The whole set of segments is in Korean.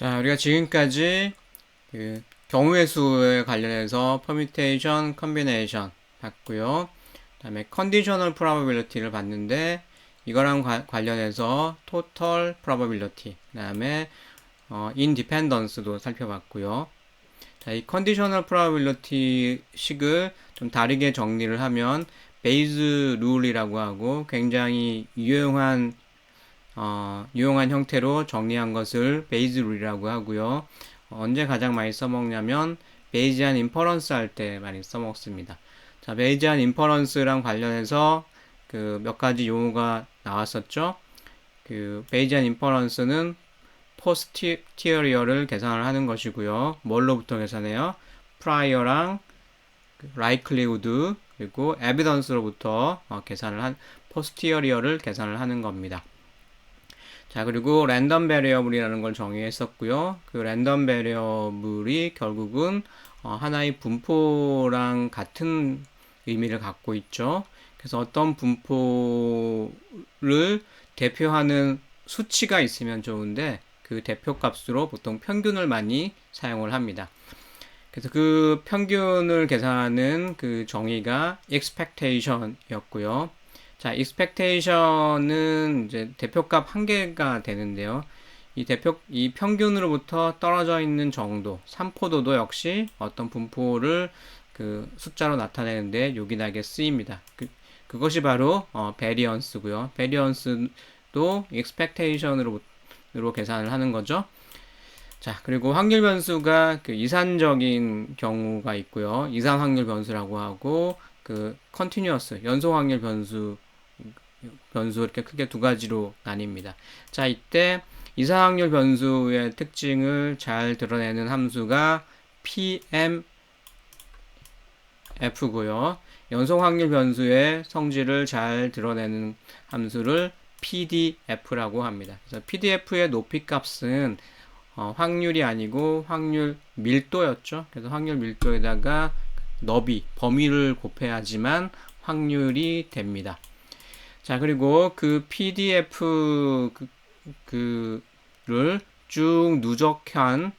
자, 우리가 지금까지 경우의 수에 관련해서 permutation, combination 봤고요. 그다음에 conditional probability를 봤는데 이거랑 관련해서 total probability, 그다음에 independence도 살펴봤고요. 자, 이 conditional probability 식을 좀 다르게 정리를 하면 베이즈 룰이라고 하고 굉장히 유용한 형태로 정리한 것을 베이즈 룰이라고 하고요. 언제 가장 많이 써먹냐면 베이지안 인퍼런스 할 때 많이 써먹습니다. 자, 베이지안 인퍼런스랑 관련해서 그 몇 가지 용어가 나왔었죠. 그 베이지안 인퍼런스는 포스티어리어를 계산을 하는 것이고요. 뭘로부터 계산해요? 프라이어랑 라이클리우드 그리고 에비던스로부터 포스티어리어를 계산을 하는 겁니다. 자, 그리고 랜덤 베리어블이라는 걸 정의했었고요. 그 랜덤 베리어블이 결국은 하나의 분포랑 같은 의미를 갖고 있죠. 그래서 어떤 분포를 대표하는 수치가 있으면 좋은데 그 대표 값으로 보통 평균을 많이 사용을 합니다. 그래서 그 평균을 계산하는 그 정의가 expectation이었고요. 자, expectation은 이제 대표값 한 개가 되는데요. 이 평균으로부터 떨어져 있는 정도, 산포도도 역시 어떤 분포를 그 숫자로 나타내는데 요긴하게 쓰입니다. 그것이 바로 variance고요. variance도 expectation으로 계산을 하는 거죠. 자, 그리고 확률 변수가 그 이산적인 경우가 있고요. 이산 확률 변수라고 하고 그 continuous 연속 확률 변수 이렇게 크게 두 가지로 나뉩니다. 자, 이때 이산확률 변수의 특징을 잘 드러내는 함수가 PMF고요. 연속확률 변수의 성질을 잘 드러내는 함수를 PDF라고 합니다. 그래서 PDF의 높이값은 확률이 아니고 확률 밀도였죠. 그래서 확률 밀도에다가 너비, 범위를 곱해야지만 확률이 됩니다. 자, 그리고 그 PDF 를 쭉 누적한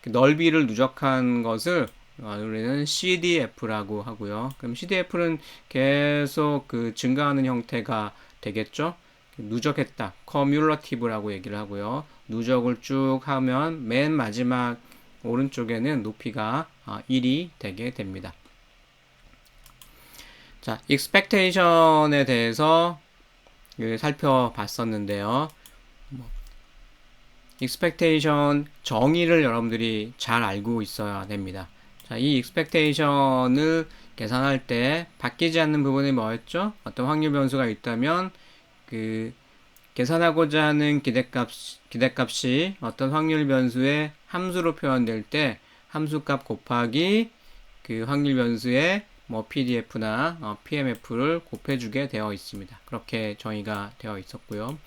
넓이를 누적한 것을 우리는 CDF라고 하고요. 그럼 CDF는 계속 그 증가하는 형태가 되겠죠. 누적했다, cumulative라고 얘기를 하고요. 누적을 쭉 하면 맨 마지막 오른쪽에는 높이가 1이 되게 됩니다. 자, expectation에 대해서 살펴봤었는데요. expectation 정의를 여러분들이 잘 알고 있어야 됩니다. 자, 이 expectation을 계산할 때 바뀌지 않는 부분이 뭐였죠? 어떤 확률 변수가 있다면 그 계산하고자 하는 기대값이 어떤 확률 변수의 함수로 표현될 때 함수값 곱하기 그 확률 변수의 PDF나 PMF를 곱해주게 되어 있습니다. 그렇게 정의가 되어 있었고요.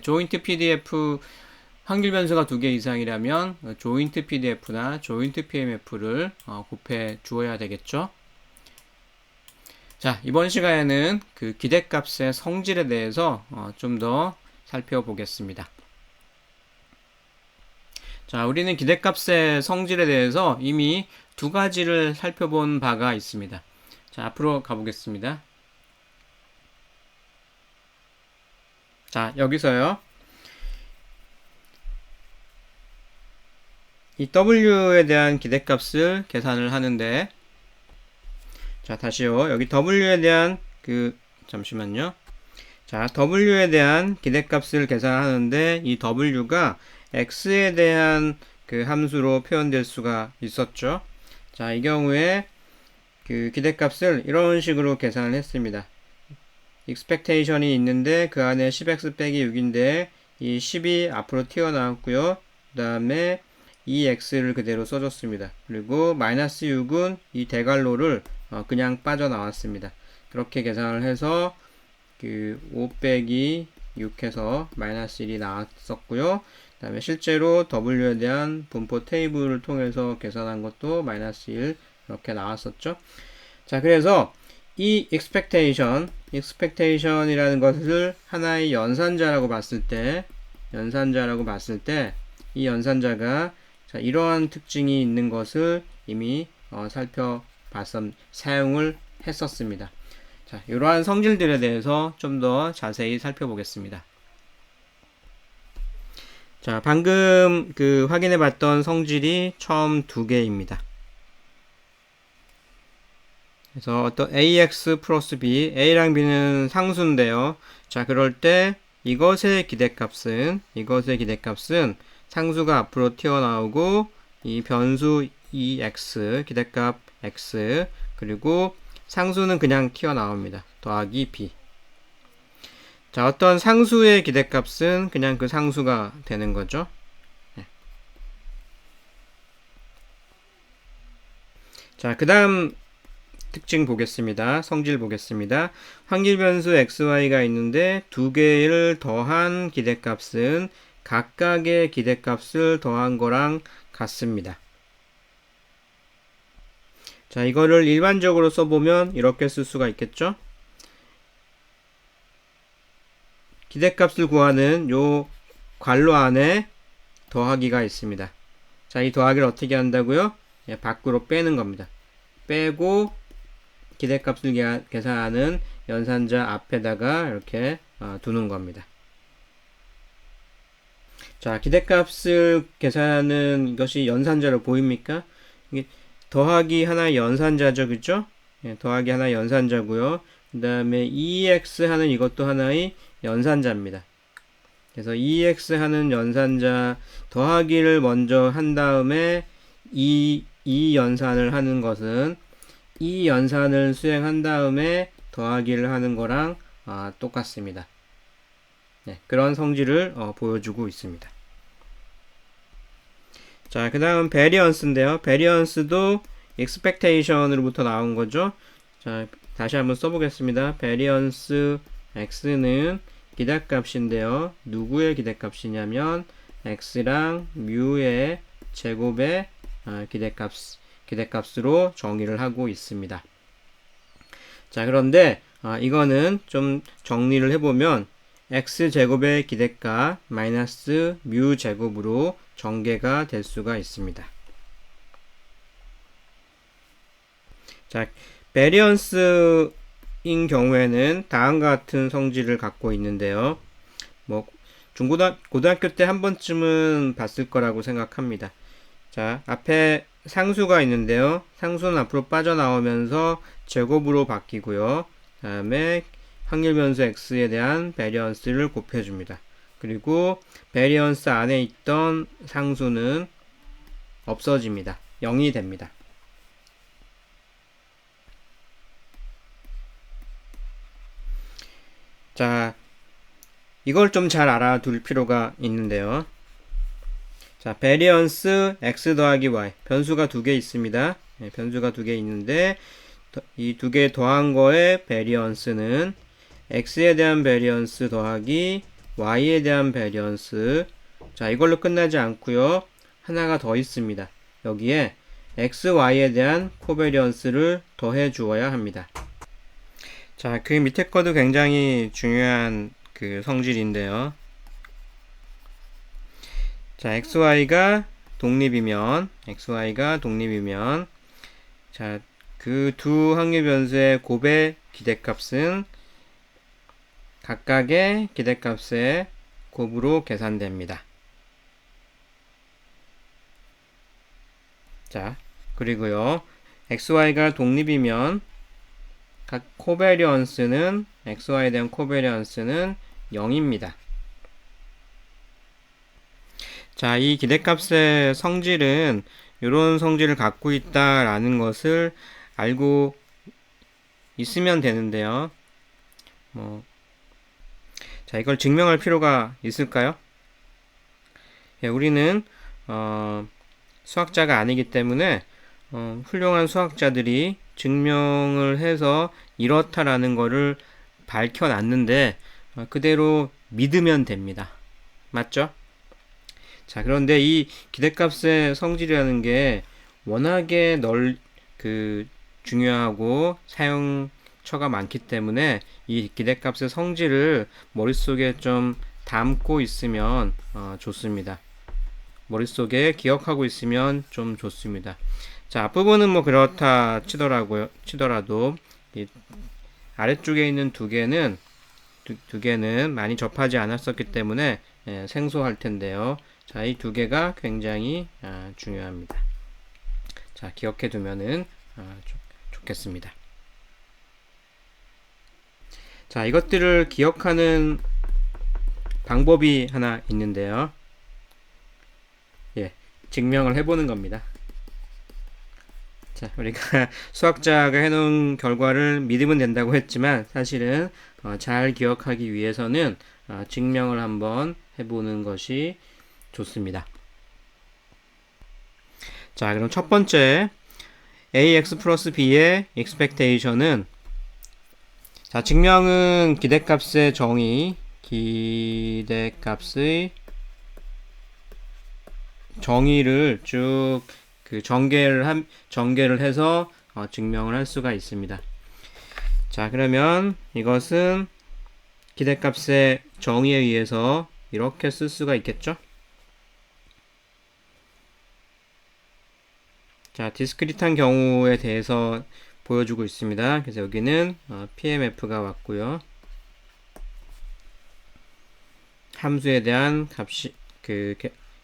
조인트 PDF 확률 변수가 2개 이상이라면 조인트 PDF나 조인트 PMF를 곱해 주어야 되겠죠. 자, 이번 시간에는 그 기대값의 성질에 대해서 좀 더 살펴보겠습니다. 자, 우리는 기대값의 성질에 대해서 이미 두 가지를 살펴본 바가 있습니다. 자, 앞으로 가보겠습니다. 자, 여기서요. 이 W에 대한 기대값을 계산을 하는데, 자, 다시요. 여기 W에 대한 잠시만요. 자, W에 대한 기대값을 계산하는데, 이 W가 X에 대한 그 함수로 표현될 수가 있었죠. 자, 이 경우에 그 기대값을 이런 식으로 계산을 했습니다. expectation이 있는데 그 안에 10x 빼기 6인데 이 10이 앞으로 튀어나왔고요. 그 다음에 이 x를 그대로 써줬습니다. 그리고 마이너스 6은 이 대괄호를 그냥 빠져나왔습니다. 그렇게 계산을 해서 그 5 빼기 6해서 마이너스 1이 나왔었고요. 그 다음에 실제로 W에 대한 분포 테이블을 통해서 계산한 것도 마이너스 1 이렇게 나왔었죠. 자, 그래서 이 expectation이라는 것을 하나의 연산자라고 봤을 때 이 연산자가 자, 이러한 특징이 있는 것을 이미 사용을 했었습니다. 자, 이러한 성질들에 대해서 좀 더 자세히 살펴보겠습니다. 자, 방금 확인해 봤던 성질이 처음 두 개입니다. 그래서 어떤 ax 플러스 b, a랑 b는 상수인데요. 자, 그럴 때 이것의 기대값은 상수가 앞으로 튀어나오고 이 변수 x, 기대값 x, 그리고 상수는 그냥 튀어나옵니다. 더하기 b. 자, 어떤 상수의 기대값은 그냥 그 상수가 되는 거죠. 네. 자, 그 다음 특징 보겠습니다. 성질 보겠습니다. 확률 변수 xy가 있는데 두 개를 더한 기대값은 각각의 기대값을 더한 거랑 같습니다. 자, 이거를 일반적으로 써보면 이렇게 쓸 수가 있겠죠? 기대값을 구하는 요 괄호 안에 더하기가 있습니다. 자, 이 더하기를 어떻게 한다고요? 예, 밖으로 빼는 겁니다. 빼고 기대값을 계산하는 연산자 앞에다가 이렇게 두는 겁니다. 자, 기대값을 계산하는 이것이 연산자로 보입니까? 이게 더하기 하나의 연산자죠, 그죠? 예, 더하기 하나의 연산자고요. 그 다음에 2x 하는 이것도 하나의 연산자입니다. 그래서 2x 하는 연산자 더하기를 먼저 한 다음에 이 연산을 하는 것은 이 연산을 수행한 다음에 더하기를 하는 거랑 똑같습니다. 네, 그런 성질을 보여주고 있습니다. 자, 그 다음 베리언스인데요. 베리언스도 expectation으로부터 나온 거죠. 자, 다시 한번 써보겠습니다. 베리언스 x는 기대값인데요. 누구의 기대값이냐면 x랑 뮤의 제곱의 기대값으로 정의를 하고 있습니다. 자, 그런데 이거는 좀 정리를 해보면 x제곱의 기대값 마이너스 뮤 제곱으로 전개가 될 수가 있습니다. 자, 베리언스인 경우에는 다음과 같은 성질을 갖고 있는데요. 뭐 고등학교 때 한 번쯤은 봤을 거라고 생각합니다. 자, 앞에 상수가 있는데요. 상수는 앞으로 빠져나오면서 제곱으로 바뀌고요. 다음에 확률 변수 x에 대한 베리언스를 곱해줍니다. 그리고 베리언스 안에 있던 상수는 없어집니다. 0이 됩니다. 자, 이걸 좀 잘 알아둘 필요가 있는데요. 자, 베리언스 x 더하기 y 변수가 두 개 있습니다. 네, 변수가 두 개 있는데 이 두 개 더한 거의 베리언스는 x에 대한 베리언스 더하기 y에 대한 베리언스. 자, 이걸로 끝나지 않고요. 하나가 더 있습니다. 여기에 x, y에 대한 코베리언스를 더해 주어야 합니다. 자, 그 밑에 거도 굉장히 중요한 그 성질인데요. 자, xy가 독립이면 자, 그 두 확률 변수의 곱의 기대값은 각각의 기대값의 곱으로 계산됩니다. 자, 그리고요. xy가 독립이면 각 코베리언스는 xy에 대한 코베리언스는 0입니다. 자, 이 기대값의 성질은 이런 성질을 갖고 있다라는 것을 알고 있으면 되는데요. 자, 이걸 증명할 필요가 있을까요? 예, 우리는 수학자가 아니기 때문에 훌륭한 수학자들이 증명을 해서 이렇다라는 거를 밝혀놨는데 그대로 믿으면 됩니다. 맞죠? 자, 그런데 이 기대값의 성질이라는 게 워낙에 중요하고 사용처가 많기 때문에 이 기대값의 성질을 머릿속에 좀 담고 있으면 좋습니다. 머릿속에 기억하고 있으면 좀 좋습니다. 자, 앞부분은 뭐 그렇다 치더라도 이 아래쪽에 있는 두 개는 많이 접하지 않았었기 때문에 생소할 텐데요. 자, 이 두 개가 굉장히 중요합니다. 자, 기억해 두면은 좋겠습니다. 자, 이것들을 기억하는 방법이 하나 있는데요. 증명을 해보는 겁니다. 자, 우리가 수학자가 해놓은 결과를 믿으면 된다고 했지만 사실은 잘 기억하기 위해서는 증명을 한번 해보는 것이 좋습니다. 자, 그럼 첫 번째 ax 플러스 b의 expectation은, 자, 증명은 기대값의 정의를 쭉 전개를 해서 증명을 할 수가 있습니다. 자, 그러면 이것은 기대값의 정의에 의해서 이렇게 쓸 수가 있겠죠? 자, 디스크릿한 경우에 대해서 보여주고 있습니다. 그래서 여기는 PMF가 왔고요. 함수에 대한 값이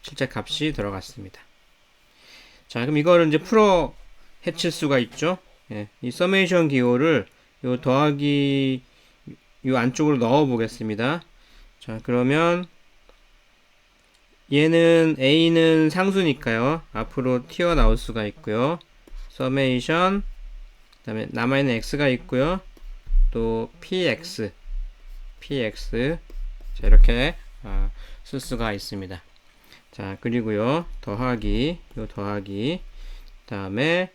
실제 값이 들어갔습니다. 자, 그럼 이거를 이제 풀어 해칠 수가 있죠. 이 서메이션 기호를 요 더하기 요 안쪽으로 넣어 보겠습니다. 자, 그러면 얘는 a는 상수니까요. 앞으로 튀어나올 수가 있고요. 서메이션, 그 다음에 남아있는 x가 있고요. 또 px 자, 이렇게 쓸 수가 있습니다. 자, 그리고요, 더하기, 다음에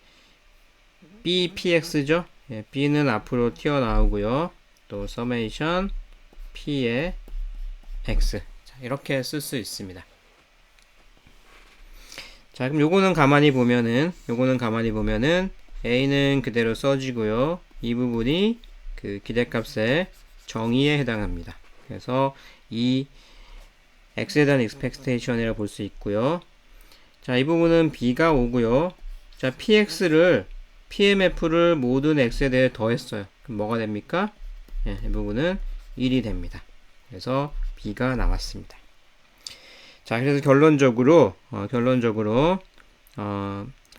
bpx죠. b는 앞으로 튀어나오고요. 또 서메이션 p의 x. 자, 이렇게 쓸 수 있습니다. 자, 그럼 요거는 가만히 보면은 a는 그대로 써지고요. 이 부분이 그 기대값의 정의에 해당합니다. 그래서 이 x에 대한 expectation이라고 볼 수 있고요. 자, 이 부분은 b가 오고요. 자, PMF를 모든 x에 대해 더했어요. 그럼 뭐가 됩니까? 이 부분은 1이 됩니다. 그래서 b가 나왔습니다. 자, 그래서 결론적으로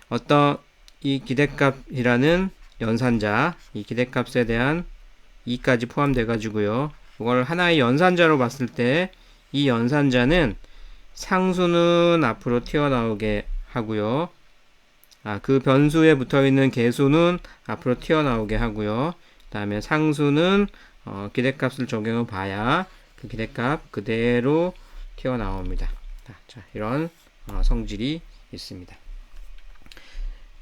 어떤 이 기대값이라는 연산자, 이 기대값에 대한 2까지 포함돼 가지고요. 이걸 하나의 연산자로 봤을 때 이 연산자는 상수는 앞으로 튀어나오게 하고요. 그 변수에 붙어있는 개수는 앞으로 튀어나오게 하고요. 그 다음에 상수는 기대값을 적용해 봐야 그 기대값 그대로 튀어나옵니다. 자, 이런 성질이 있습니다.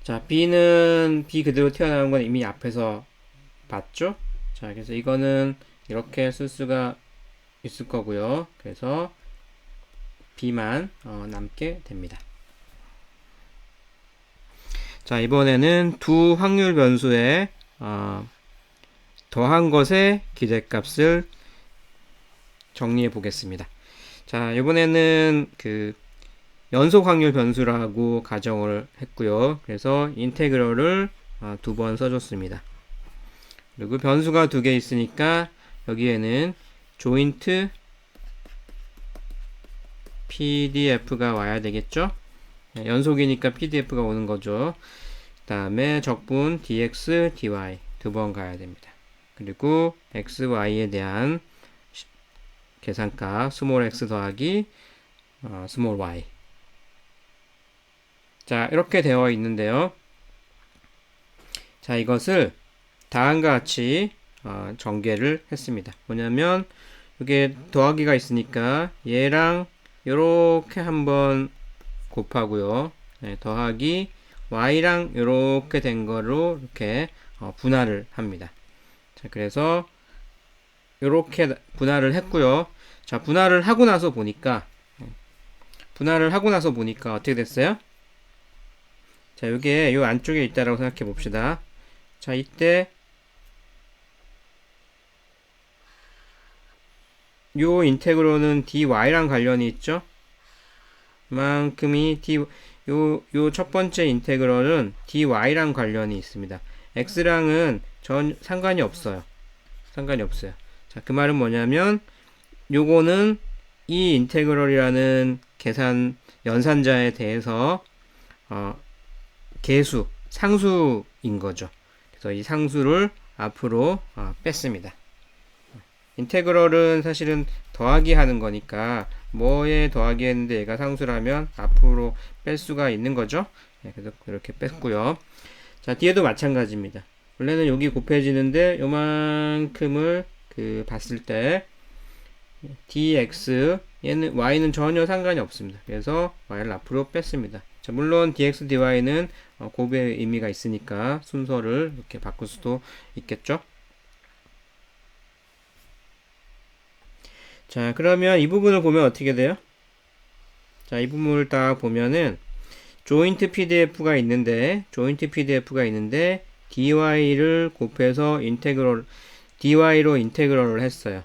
자, b는 b 그대로 튀어나온 건 이미 앞에서 봤죠? 자, 그래서 이거는 이렇게 쓸 수가 있을 거고요. 그래서 b만 남게 됩니다. 자, 이번에는 두 확률 변수에 더한 것의 기대값을 정리해 보겠습니다. 자, 이번에는 그 연속 확률 변수라고 가정을 했고요. 그래서 인테그럴을 두 번 써줬습니다. 그리고 변수가 두 개 있으니까 여기에는 조인트 PDF가 와야 되겠죠? 연속이니까 PDF가 오는 거죠. 그 다음에 적분 dx, dy 두 번 가야 됩니다. 그리고 x, y에 대한 계산값 스몰 x 더하기 스몰 y. 자, 이렇게 되어 있는데요. 자, 이것을 다음과 같이 전개를 했습니다. 뭐냐면 이게 더하기가 있으니까 얘랑 요렇게 한번 곱하고요. 더하기 y랑 요렇게 된 거로 이렇게 분할을 합니다. 자, 그래서 요렇게 분할을 했고요. 자, 분할을 하고 나서 보니까 어떻게 됐어요? 자, 요게 요 안쪽에 있다라고 생각해 봅시다. 자, 이때 요 인테그로는 dy랑 관련이 있죠? 만큼이 요 첫 번째 인테그럴은 dy랑 관련이 있습니다. x랑은 전 상관이 없어요. 자, 그 말은 뭐냐면 요거는 이 인테그럴이라는 계산 연산자에 대해서 계수, 상수인 거죠. 그래서 이 상수를 앞으로 뺐습니다. 인테그럴은 사실은 더하기 하는 거니까 뭐에 더하기 했는데 얘가 상수라면 앞으로 뺄 수가 있는 거죠. 네, 그래서 이렇게 뺐고요. 자, 뒤에도 마찬가지입니다. 원래는 여기 곱해지는데 요만큼을 봤을 때 dx 얘는 y는 전혀 상관이 없습니다. 그래서 y를 앞으로 뺐습니다. 자, 물론 dx dy는 곱의 의미가 있으니까 순서를 이렇게 바꿀 수도 있겠죠. 자, 그러면 이 부분을 보면 어떻게 돼요? 자, 이 부분을 딱 보면은 조인트 PDF가 있는데 dy를 곱해서 dy로 인테그럴을 했어요.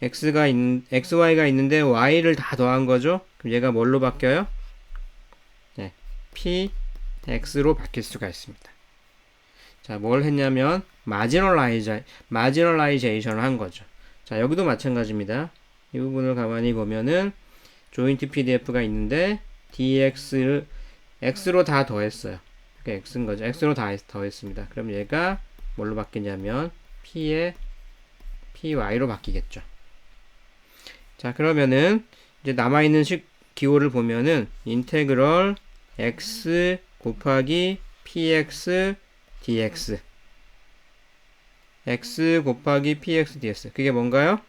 xy가 있는데 y를 다 더한 거죠? 그럼 얘가 뭘로 바뀌어요? 네, px로 바뀔 수가 있습니다. 자, 뭘 했냐면 마지널라이제이션을 한 거죠. 자, 여기도 마찬가지입니다. 이 부분을 가만히 보면은 조인트 PDF가 있는데 dx를 x로 다 더했어요. 그러니까 x인 거죠. x로 다 더했습니다. 그럼 얘가 뭘로 바뀌냐면 p에 py로 바뀌겠죠. 자, 그러면은 이제 남아있는 기호를 보면은 인테그럴 x 곱하기 px dx x 곱하기 px dx 그게 뭔가요?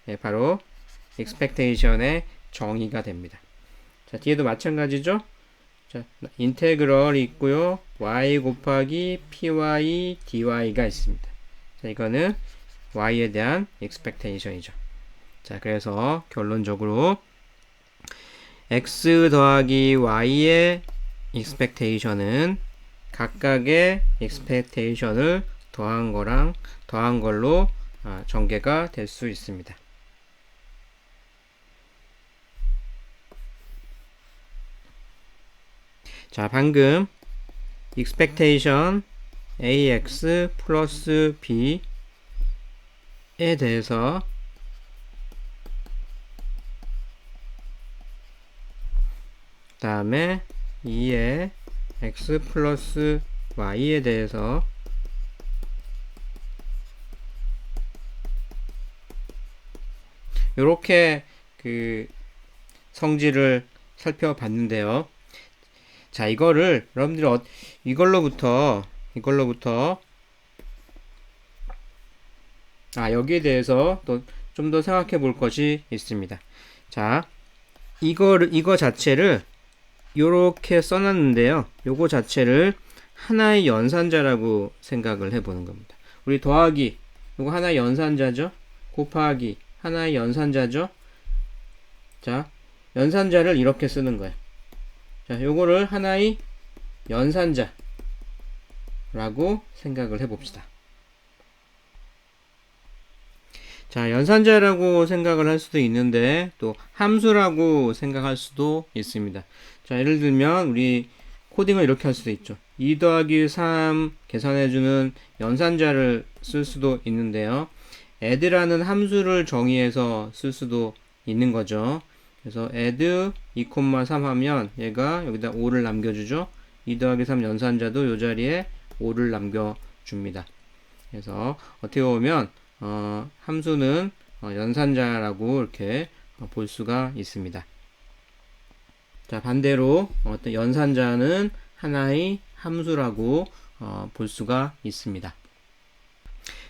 네, 바로 expectation의 정의가 됩니다. 자, 뒤에도 마찬가지죠? 자, 인테그럴이 있고요. y 곱하기 py dy가 있습니다. 자, 이거는 y에 대한 expectation이죠. 자, 그래서 결론적으로 x 더하기 y의 expectation은 각각의 expectation을 더한 걸로 전개가 될 수 있습니다. 자, 방금 expectation ax 플러스 b에 대해서 그 다음에 2의 x 플러스 y에 대해서 이렇게 성질을 살펴봤는데요. 자, 이거를 여러분들이 이걸로부터 여기에 대해서 또 좀 더 생각해 볼 것이 있습니다. 자, 이거 자체를 요렇게 써놨는데요. 요거 자체를 하나의 연산자라고 생각을 해보는 겁니다. 우리 더하기 요거 하나의 연산자죠. 곱하기 하나의 연산자죠. 자, 연산자를 이렇게 쓰는 거예요. 자, 요거를 하나의 연산자라고 생각을 해봅시다. 자, 연산자라고 생각을 할 수도 있는데 또 함수라고 생각할 수도 있습니다. 자, 예를 들면 우리 코딩을 이렇게 할 수도 있죠. 2 더하기 3 계산해주는 연산자를 쓸 수도 있는데요. add라는 함수를 정의해서 쓸 수도 있는 거죠. 그래서 add 2,3 하면 얘가 여기다 5를 남겨주죠. 2 더하기 3 연산자도 이 자리에 5를 남겨줍니다. 그래서 어떻게 보면 함수는 연산자라고 이렇게 볼 수가 있습니다. 자, 반대로 어떤 연산자는 하나의 함수라고 볼 수가 있습니다.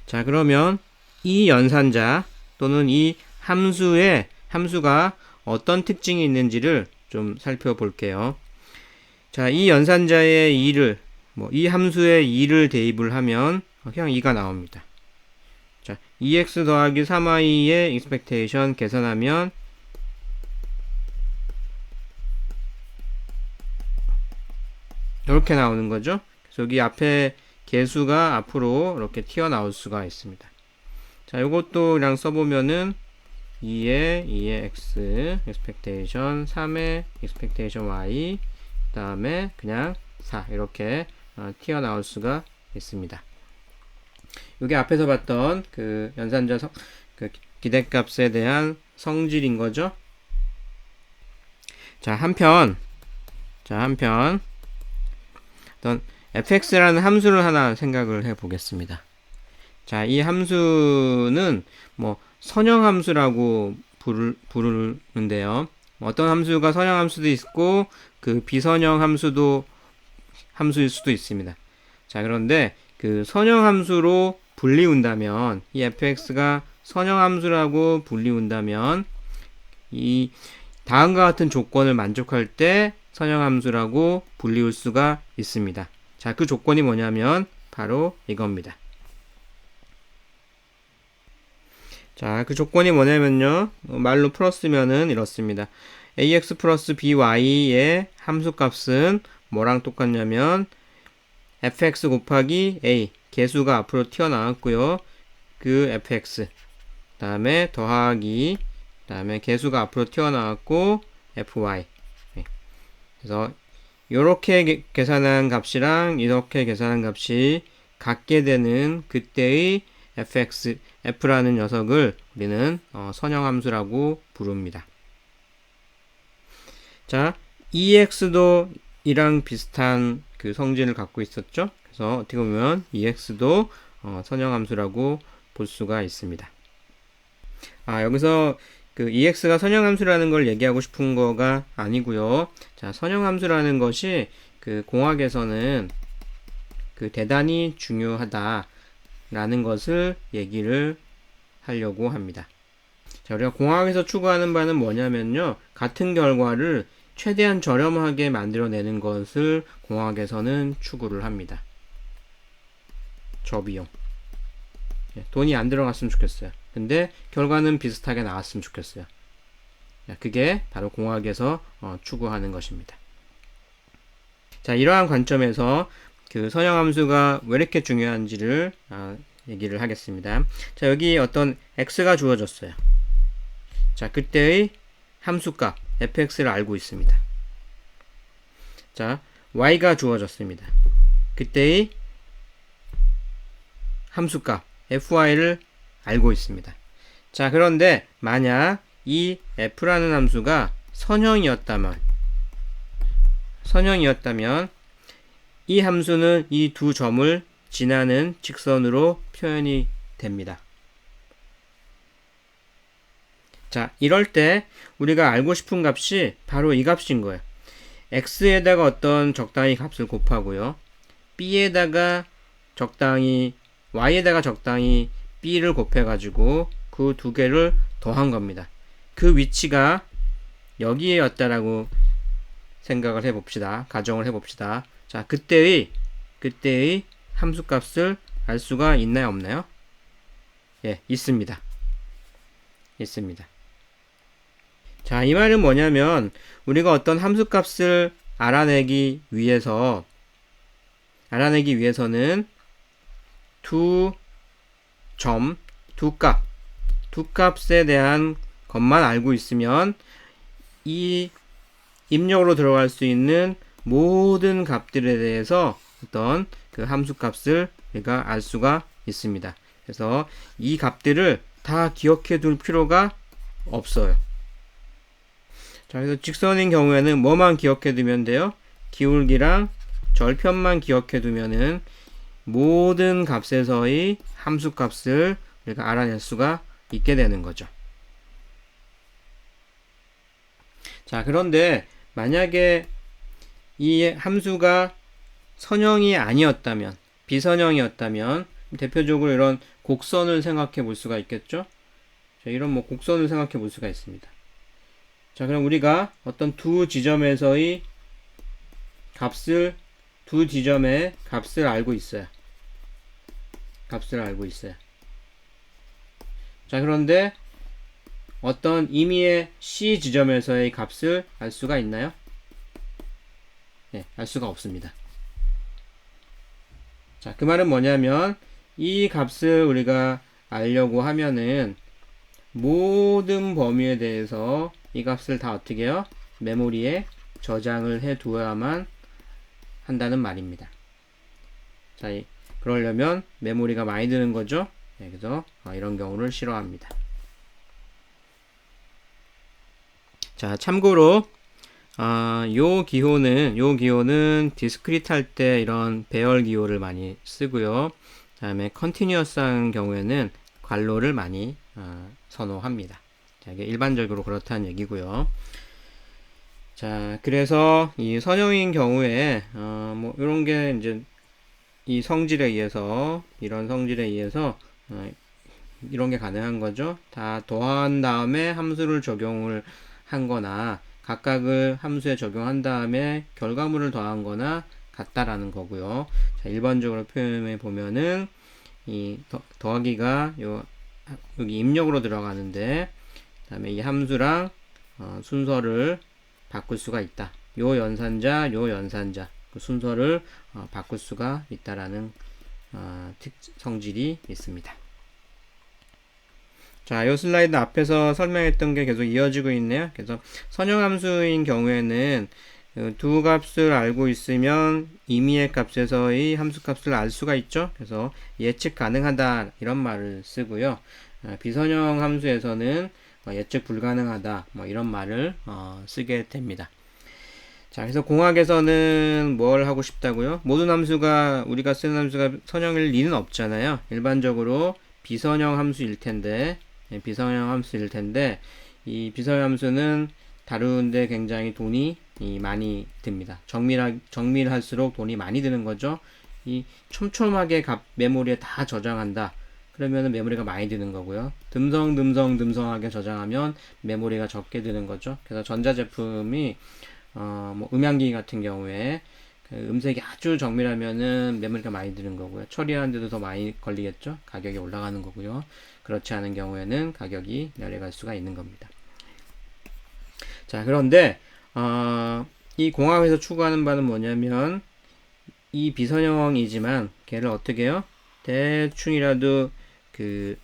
자, 그러면 이 연산자 또는 이 함수가 어떤 특징이 있는지를 좀 살펴볼게요. 자, 이 연산자의 2를 이 함수의 2를 대입을 하면 그냥 2가 나옵니다. 자, 2x 더하기 3y의 expectation 계산하면 이렇게 나오는 거죠. 그래서 여기 앞에 개수가 앞으로 이렇게 튀어나올 수가 있습니다. 자, 이것도 그냥 써보면은 2의 x, expectation, 3의 expectation y, 그 다음에 그냥 4 이렇게 튀어나올 수가 있습니다. 이게 앞에서 봤던 그 연산자 그 기대값에 대한 성질인 거죠. 자, 한편 어떤 fx라는 함수를 하나 생각을 해 보겠습니다. 자, 이 함수는 뭐 선형함수라고 부르는데요. 어떤 함수가 선형함수도 있고 그 비선형함수도 함수일 수도 있습니다. 자, 그런데 그 선형함수로 분리운다면 이 fx가 선형함수라고 분리운다면 이 다음과 같은 조건을 만족할 때 선형함수라고 불리울 수가 있습니다. 자, 그 조건이 뭐냐면 바로 이겁니다. 자, 그 조건이 뭐냐면요. 말로 풀었으면은 이렇습니다. ax 플러스 by의 함수값은 뭐랑 똑같냐면 fx 곱하기 a 개수가 앞으로 튀어나왔고요. 그 fx 다음에 더하기 다음에 개수가 앞으로 튀어나왔고 fy. 그래서 이렇게 계산한 값이랑 이렇게 계산한 값이 같게 되는 그때의 f라는 녀석을 우리는 선형함수라고 부릅니다. 자, ex도 이랑 비슷한 그 성질을 갖고 있었죠. 그래서 어떻게 보면 ex도 선형함수라고 볼 수가 있습니다. 여기서 그 ex가 선형함수라는 걸 얘기하고 싶은 거가 아니고요. 자, 선형함수라는 것이 그 공학에서는 그 대단히 중요하다라는 것을 얘기를 하려고 합니다. 자, 우리가 공학에서 추구하는 바는 뭐냐면요. 같은 결과를 최대한 저렴하게 만들어내는 것을 공학에서는 추구를 합니다. 저비용. 돈이 안 들어갔으면 좋겠어요. 근데 결과는 비슷하게 나왔으면 좋겠어요. 그게 바로 공학에서 추구하는 것입니다. 자, 이러한 관점에서 그 선형함수가 왜 이렇게 중요한지를 얘기를 하겠습니다. 자, 여기 어떤 x가 주어졌어요. 자, 그때의 함수값 fx를 알고 있습니다. 자, y가 주어졌습니다. 그때의 함수값 fy를 알고 있습니다. 자, 그런데 만약 이 f라는 함수가 선형이었다면 이 함수는 이 두 점을 지나는 직선으로 표현이 됩니다. 자, 이럴 때 우리가 알고 싶은 값이 바로 이 값인 거예요. x에다가 어떤 적당히 값을 곱하고요. b에다가 적당히 y에다가 적당히 b를 곱해가지고 그 두 개를 더한 겁니다. 그 위치가 여기에였다라고 생각을 해봅시다. 가정을 해봅시다. 자, 그때의 함수값을 알 수가 있나요, 없나요? 예, 있습니다. 자, 이 말은 뭐냐면 우리가 어떤 함수값을 알아내기 위해서는 두 값에 대한 것만 알고 있으면 이 입력으로 들어갈 수 있는 모든 값들에 대해서 어떤 그 함수값을 우리가 알 수가 있습니다. 그래서 이 값들을 다 기억해 둘 필요가 없어요. 자, 그래서 직선인 경우에는 뭐만 기억해 두면 돼요? 기울기랑 절편만 기억해 두면은 모든 값에서의 함수값을 우리가 알아낼 수가 있게 되는 거죠. 자, 그런데 만약에 이 함수가 선형이 아니었다면, 비선형이었다면 대표적으로 이런 곡선을 생각해 볼 수가 있겠죠? 자, 이런 곡선을 생각해 볼 수가 있습니다. 자, 그럼 우리가 어떤 두 지점의 값을 알고 있어요. 자, 그런데 어떤 임의의 C 지점에서의 값을 알 수가 있나요? 네, 알 수가 없습니다. 자, 그 말은 뭐냐면 이 값을 우리가 알려고 하면은 모든 범위에 대해서 이 값을 다 어떻게 해요? 메모리에 저장을 해 두어야만 한다는 말입니다. 자, 그러려면 메모리가 많이 드는 거죠. 네, 그래서 이런 경우를 싫어합니다. 자, 참고로 요 기호는 디스크리트 할 때 이런 배열 기호를 많이 쓰고요. 다음에 컨티뉴어스한 경우에는 괄호를 많이 선호합니다. 자, 이게 일반적으로 그렇다는 얘기고요. 자, 그래서 이 선형인 경우에 뭐 이런 게 이제 이 성질에 의해서 이런 성질에 의해서 이런 게 가능한 거죠. 다 더한 다음에 함수를 적용을 한 거나 각각을 함수에 적용한 다음에 결과물을 더한 거나 같다라는 거고요. 자, 일반적으로 표현해 보면은 이 더하기가 여기 입력으로 들어가는데 그다음에 이 함수랑 순서를 바꿀 수가 있다. 요 연산자 그 순서를 바꿀 수가 있다라는 성질이 있습니다. 자, 이 슬라이드 앞에서 설명했던 게 계속 이어지고 있네요. 그래서 선형함수인 경우에는 두 값을 알고 있으면 임의의 값에서의 함수값을 알 수가 있죠. 그래서 예측 가능하다 이런 말을 쓰고요. 비선형 함수에서는 예측 불가능하다 뭐 이런 말을 쓰게 됩니다. 자, 그래서 공학에서는 뭘 하고 싶다고요? 모든 함수가 우리가 쓰는 함수가 선형일 리는 없잖아요. 일반적으로 비선형 함수일 텐데 이 비선형 함수는 다루는데 굉장히 돈이 많이 듭니다. 정밀할수록 돈이 많이 드는 거죠. 이 촘촘하게 메모리에 다 저장한다. 그러면은 메모리가 많이 드는 거고요. 듬성하게 저장하면 메모리가 적게 드는 거죠. 그래서 전자제품이 뭐 음향기기 같은 경우에 그 음색이 아주 정밀하면은 메모리가 많이 드는 거고요. 처리하는데도 더 많이 걸리겠죠. 가격이 올라가는 거고요. 그렇지 않은 경우에는 가격이 내려갈 수가 있는 겁니다. 자, 그런데 이 공학에서 추구하는 바는 뭐냐면 이 비선형이지만 걔를 어떻게 해요? 대충이라도 그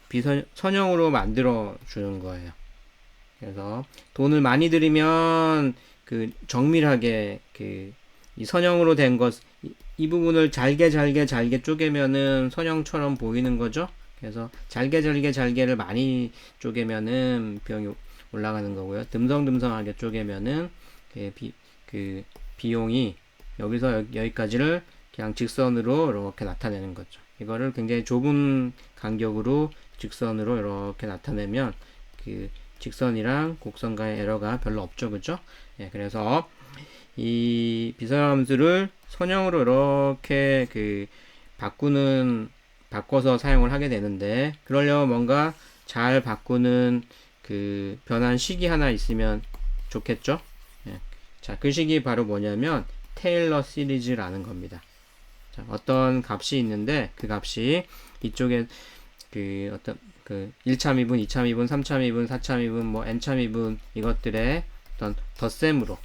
선형으로 만들어 주는 거예요. 그래서 돈을 많이 들이면 그 정밀하게 이 선형으로 된 것, 이 부분을 잘게 쪼개면은 선형처럼 보이는 거죠. 그래서 잘게를 많이 쪼개면은 비용이 올라가는 거고요. 듬성하게 쪼개면은 그 비용이 여기서 여기까지를 그냥 직선으로 이렇게 나타내는 거죠. 이거를 굉장히 좁은 간격으로 직선으로 이렇게 나타내면 그 직선이랑 곡선과의 에러가 별로 없죠, 그죠? 예, 그래서 이 비선함수를 선형으로 이렇게 바꿔서 사용을 하게 되는데, 그러려면 뭔가 잘 바꾸는 그 변환 식이 하나 있으면 좋겠죠? 예. 자, 그 식이 바로 뭐냐면 테일러 시리즈라는 겁니다. 자, 어떤 값이 있는데 그 값이 이쪽에 그 어떤 그 1차 미분, 2차 미분, 3차 미분, 4차 미분, 뭐 n차 미분 이것들의 어떤 덧셈으로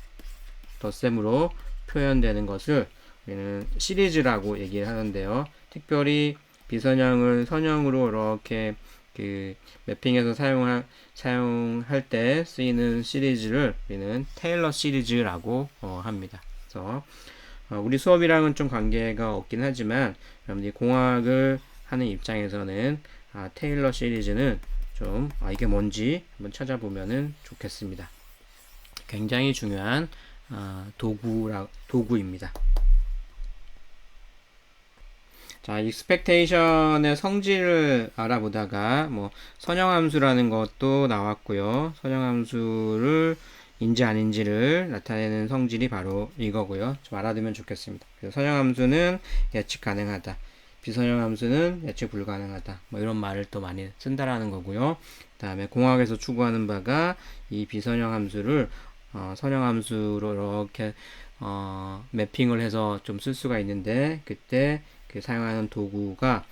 표현되는 것을 우리는 시리즈라고 얘기를 하는데요. 특별히 비선형을 선형으로 이렇게 그 매핑해서 사용할 때 쓰이는 시리즈를 우리는 테일러 시리즈라고 합니다. 그래서 우리 수업이랑은 좀 관계가 없긴 하지만 여러분들이 공학을 하는 입장에서는 테일러 시리즈는 좀 이게 뭔지 한번 찾아보면은 좋겠습니다. 굉장히 중요한 도구입니다. 자, 익스펙테이션의 성질을 알아보다가 뭐 선형함수라는 것도 나왔고요. 선형함수를 인지 아닌지를 나타내는 성질이 바로 이거고요. 좀 알아두면 좋겠습니다. 그래서 선형함수는 예측 가능하다. 비선형함수는 예측 불가능하다. 뭐 이런 말을 또 많이 쓴다라는 거고요. 그 다음에 공학에서 추구하는 바가 이 비선형함수를 선형함수로 이렇게 매핑을 해서 좀 쓸 수가 있는데 그때 그 사용하는 도구가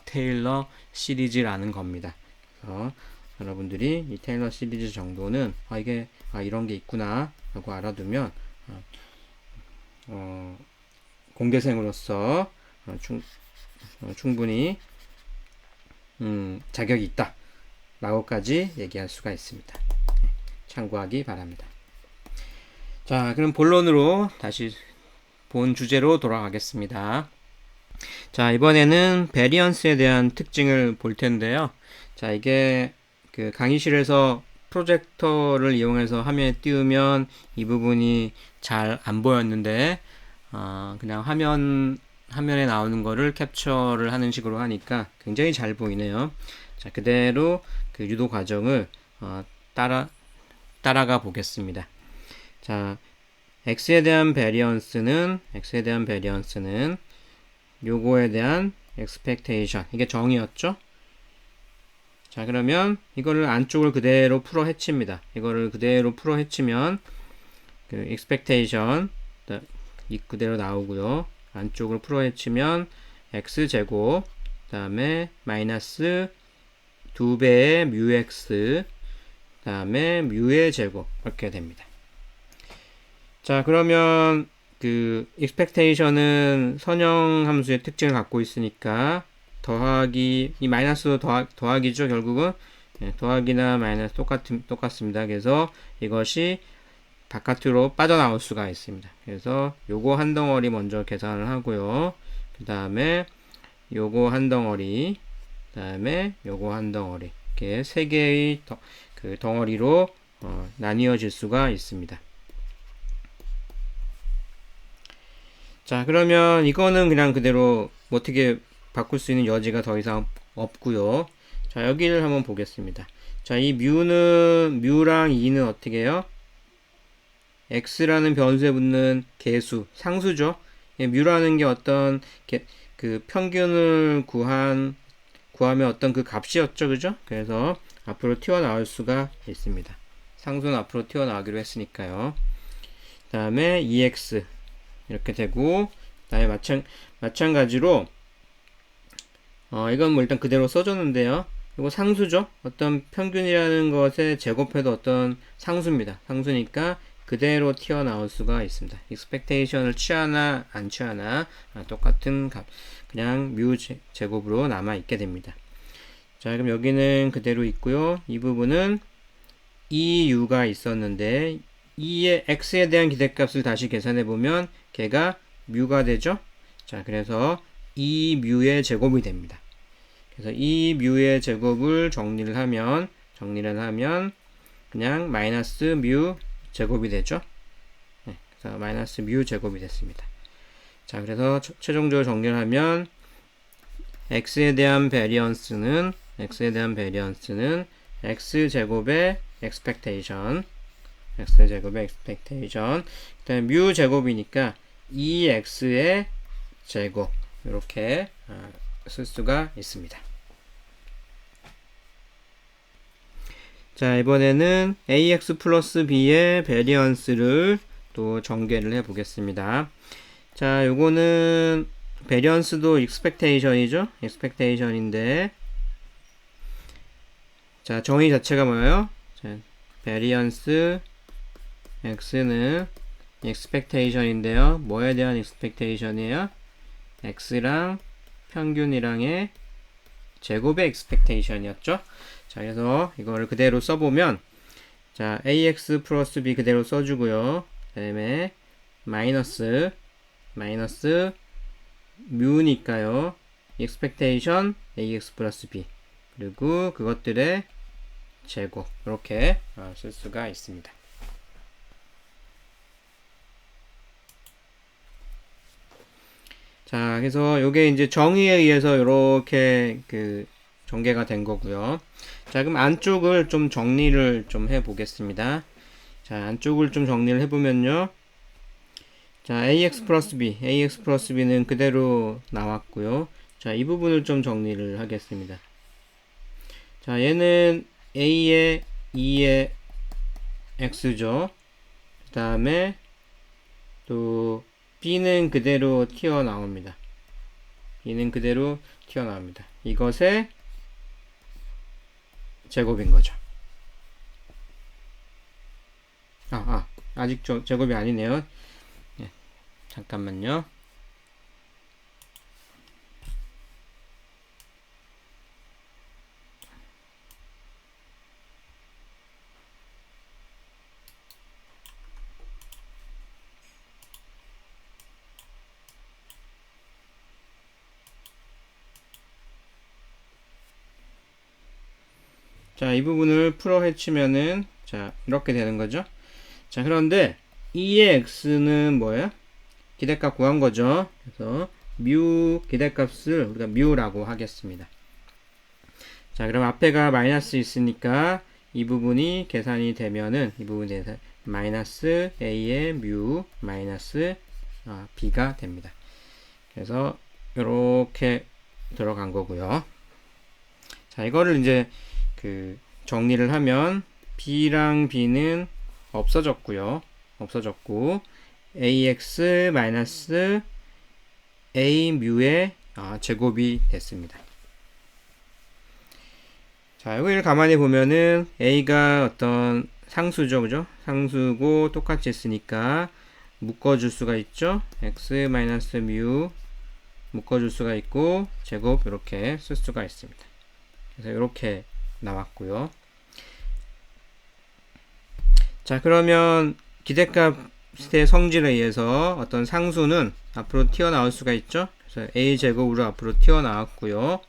테일러 시리즈라는 겁니다. 그래서 여러분들이 이 테일러 시리즈 정도는 이게 이런 게 있구나 라고 알아두면 공대생으로서 충분히 자격이 있다 라고까지 얘기할 수가 있습니다. 참고하기 바랍니다. 자, 그럼 본론으로 다시 본 주제로 돌아가겠습니다. 자, 이번에는 베리언스에 대한 특징을 볼 텐데요. 자, 이게 그 강의실에서 프로젝터를 이용해서 화면에 띄우면 이 부분이 잘 안 보였는데, 그냥 화면에 나오는 거를 캡처를 하는 식으로 하니까 굉장히 잘 보이네요. 자, 그대로 그 유도 과정을 따라가 보겠습니다. 자, x에 대한 베리언스는 요거에 대한 expectation, 이게 정의였죠. 자, 그러면 이거를 안쪽을 그대로 풀어 헤칩니다. 이거를 그대로 풀어 헤치면 그 expectation 그대로 나오고요. 안쪽을 풀어 헤치면 x제곱, 그 다음에 마이너스 2배의 뮤x, 그 다음에 뮤의 제곱, 이렇게 됩니다. 자, 그러면 그 expectation은 선형 함수의 특징을 갖고 있으니까 더하기, 이 마이너스도 더하기죠, 결국은. 더하기나 마이너스 똑같습니다. 그래서 이것이 바깥으로 빠져나올 수가 있습니다. 그래서 요거 한 덩어리 먼저 계산을 하고요. 그 다음에 요거 한 덩어리, 그 다음에 요거 한 덩어리, 이렇게 세 개의 그 덩어리로 나뉘어질 수가 있습니다. 자, 그러면 이거는 그냥 그대로 어떻게 바꿀 수 있는 여지가 더 이상 없고요. 자, 여기를 한번 보겠습니다. 자, 이 뮤랑 2는 어떻게 해요? x라는 변수에 붙는 개수, 상수죠. 뮤라는 게 어떤 그 평균을 구하면 어떤 그 값이었죠, 그죠? 그래서 앞으로 튀어나올 수가 있습니다. 상수는 앞으로 튀어나오기로 했으니까요. 그 다음에 2x 이렇게 되고, 그 다음에 마찬가지로 이건 뭐 일단 그대로 써줬는데요. 이거 상수죠. 어떤 평균이라는 것에 제곱해도 어떤 상수입니다. 상수니까 그대로 튀어나올 수가 있습니다. expectation을 취하나 안 취하나 똑같은 값, 그냥 뮤 제곱으로 남아 있게 됩니다. 자, 그럼 여기는 그대로 있고요. 이 부분은 2u가 있었는데 2의 x에 대한 기대값을 다시 계산해 보면 걔가 뮤가 되죠. 자, 그래서 2뮤의 제곱이 됩니다. 그래서 2뮤의 제곱을 정리를 하면 그냥 마이너스 뮤 제곱이 되죠. 네, 그래서 마이너스 뮤 제곱이 됐습니다. 자, 그래서 최종적으로 정리를 하면 x에 대한 베리언스는 x제곱의 expectation, 그 다음에 뮤 제곱이니까 2x의 제곱, 이렇게 쓸 수가 있습니다. 자, 이번에는 ax 플러스 b의 베리언스를 또 전개를 해 보겠습니다. 자, 요거는 베리언스도 expectation인데, 자, 정의 자체가 뭐예요? 자, 베리언스 x는 expectation인데요. 뭐에 대한 expectation이에요? x랑 평균이랑의 제곱의 expectation이었죠. 자, 그래서 이거를 그대로 써보면, 자, ax 플러스 b 그대로 써주고요. 그 다음에 마이너스 뮤니까요. expectation ax 플러스 b, 그리고 그것들의 제곱, 이렇게 쓸 수가 있습니다. 자, 그래서 요게 이제 정의에 의해서 이렇게 그 전개가 된 거고요. 자, 그럼 안쪽을 좀 정리를 좀 해 보겠습니다. 자, 안쪽을 좀 정리를 해 보면요. 자, ax 플러스 b는 그대로 나왔고요. 자, 이 부분을 좀 정리를 하겠습니다. 자, 얘는 a의 2의 x죠. 그 다음에 또 b는 그대로 튀어나옵니다. 이것의 제곱인 거죠. 아직 제곱이 아니네요. 네, 잠깐만요. 자, 이 부분을 풀어 헤치면은 자, 이렇게 되는 거죠. 자, 그런데 2의 x는 뭐예요? 기대값 구한 거죠. 그래서 뮤 기대값을 우리가 뮤라고 하겠습니다. 자, 그럼 앞에가 마이너스 있으니까 이 부분이 계산이 되면은 이 부분에 대해서 마이너스 a의 뮤 마이너스 b가 됩니다. 그래서 이렇게 들어간 거고요. 자, 이거를 이제 정리를 하면 b랑 b는 없어졌고요. 없어졌고 ax 마이너스 a 뮤의 제곱이 됐습니다. 자, 여기를 가만히 보면은 a가 어떤 상수죠, 그죠? 상수고 똑같이 있으니까 묶어줄 수가 있죠. x 마이너스 뮤 묶어줄 수가 있고 제곱 이렇게 쓸 수가 있습니다. 그래서 이렇게 나왔고요. 자, 그러면 기대값의 성질에 의해서 어떤 상수는 앞으로 튀어나올 수가 있죠. 그래서 a제곱으로 앞으로 튀어나왔고요.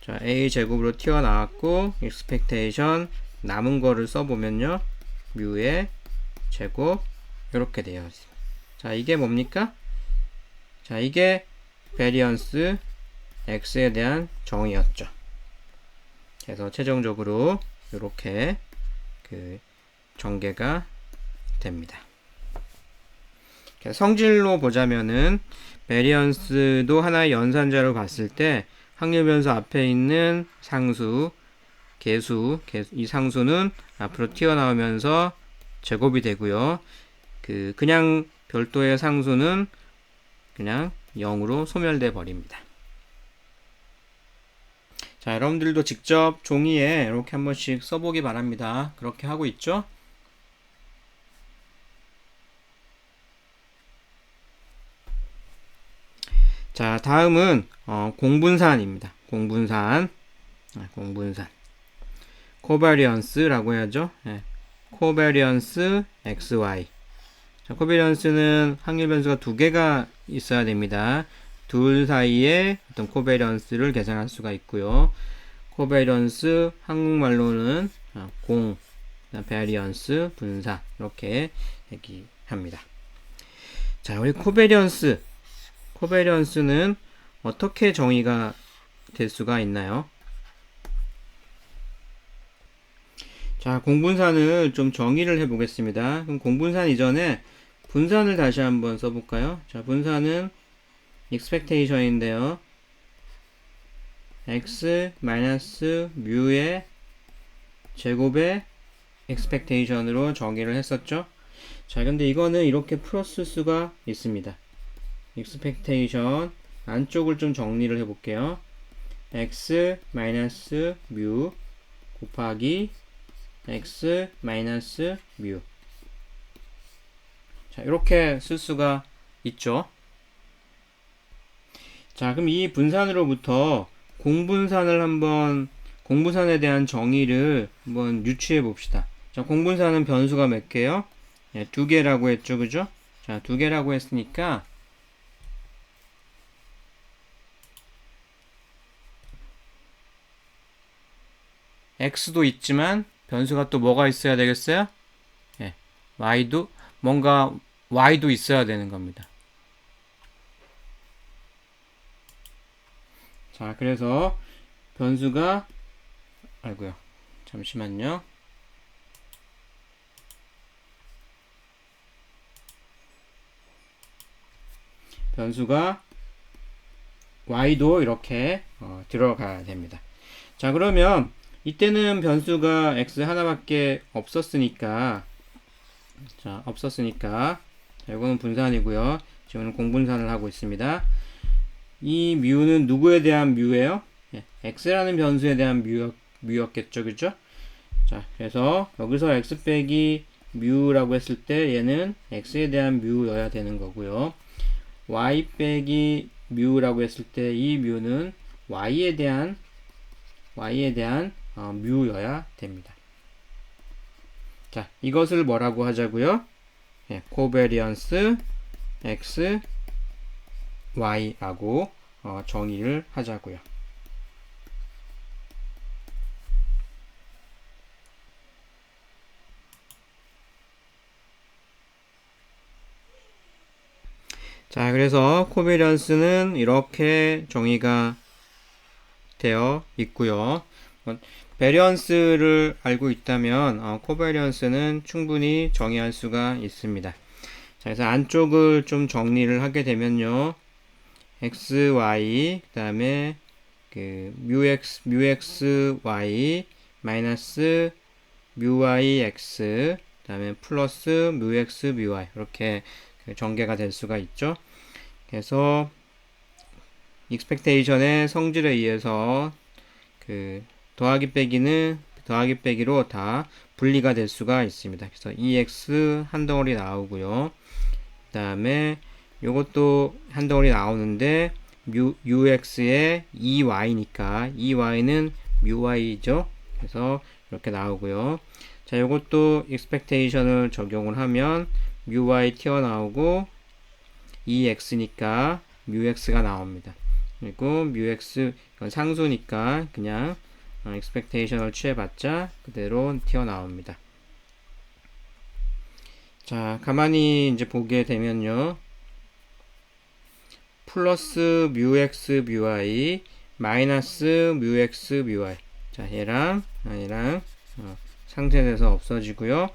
자, a제곱으로 튀어나왔고 expectation 남은 거를 써보면요. 뮤의 제곱 이렇게 되어 있습니다. 자, 이게 뭡니까? 자, 이게 variance x에 대한 정의였죠. 그래서 최종적으로 이렇게 전개가 됩니다. 성질로 보자면은 variance도 하나의 연산자로 봤을 때 확률 변수 앞에 있는 상수, 개수, 이 상수는 앞으로 튀어나오면서 제곱이 되고요. 그냥 별도의 상수는 그냥 0으로 소멸돼 버립니다. 자, 여러분들도 직접 종이에 이렇게 한 번씩 써보기 바랍니다. 그렇게 하고 있죠? 자, 다음은 공분산입니다. 공분산. 코바리언스라고 해야죠. 네. 코바리언스 xy. 자, 코바리언스는 확률 변수가 두 개가 있어야 됩니다. 둘 사이에 어떤 코바리언스를 계산할 수가 있고요. 코바리언스 한국말로는 베리언스 분사 이렇게 얘기합니다. 자, 우리 코베리언스는 어떻게 정의가 될 수가 있나요? 자, 공분산을 좀 정의를 해보겠습니다. 그럼 공분산 이전에 분산을 다시 한번 써볼까요? 자, 분산은 expectation인데요. x 마이너스 뮤의 제곱의 expectation으로 정의를 했었죠. 자, 근데 이거는 이렇게 풀었을 수가 있습니다. expectation 안쪽을 좀 정리를 해볼게요. x 마이너스 뮤 곱하기 x 마이너스 뮤. 자, 이렇게 쓸 수가 있죠. 자, 그럼 이 분산으로부터 공분산에 대한 정의를 한번 유추해 봅시다. 자, 공분산은 변수가 몇 개요? 네, 2개라고 했죠, 그죠? 자, 2개라고 했으니까 x도 있지만 변수가 또 뭐가 있어야 되겠어요? 네, y도 있어야 되는 겁니다. 자, 그래서 변수가 아이고요. 잠시만요. 변수가 y도 이렇게 들어가야 됩니다. 자, 그러면 이때는 변수가 x 하나밖에 없었으니까 자, 이거는 분산이고요. 지금은 공분산을 하고 있습니다. 이 뮤는 누구에 대한 뮤예요? 예, x라는 변수에 대한 뮤였겠죠, 그죠? 자, 그래서 여기서 x 빼기 뮤라고 했을 때 얘는 x에 대한 뮤여야 되는 거고요. y 빼기 뮤라고 했을 때 이 뮤는 y에 대한 뮤여야 됩니다. 자, 이것을 뭐라고 하자고요? 예, 코베리언스 x y라고 정의를 하자고요. 자, 그래서 코베리언스는 이렇게 정의가 되어 있고요. 베리언스를 알고 있다면 코베리언스는 충분히 정의할 수가 있습니다. 자, 그래서 안쪽을 좀 정리를 하게 되면요. x, y, 그 다음에 그 뮤x, y, 마이너스 y, x, 그 다음에 플러스 x, y 이렇게 전개가 될 수가 있죠. 그래서 익스펙테이션의 성질에 의해서 그 더하기 빼기로 다 분리가 될 수가 있습니다. 그래서 EX 한 덩어리 나오고요. 그 다음에 요것도 한 덩어리 나오는데 UX의 EY니까 EY는 MUY죠. 그래서 이렇게 나오고요. 자, 요것도 expectation을 적용을 하면 MUY 튀어나오고 EX니까 MUX가 나옵니다. 그리고 MUX 이건 상수니까 그냥 expectation을 취해봤자 그대로 튀어나옵니다. 자, 가만히 이제 보게 되면요. 플러스 뮤x 뮤y 마이너스 뮤x 뮤y. 자, 얘랑 상쇄돼서 없어지고요.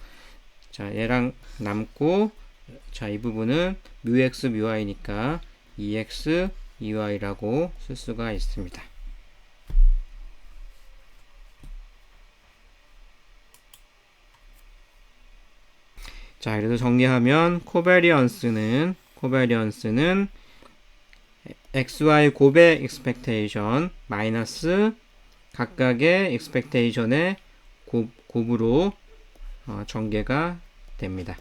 자, 얘랑 남고, 자, 이 부분은 뮤x 뮤y니까 EX EY라고 쓸 수가 있습니다. 자, 그래서 정리하면 코베리언스는 XY 곱의 expectation 마이너스 각각의 expectation의 곱으로 전개가 됩니다.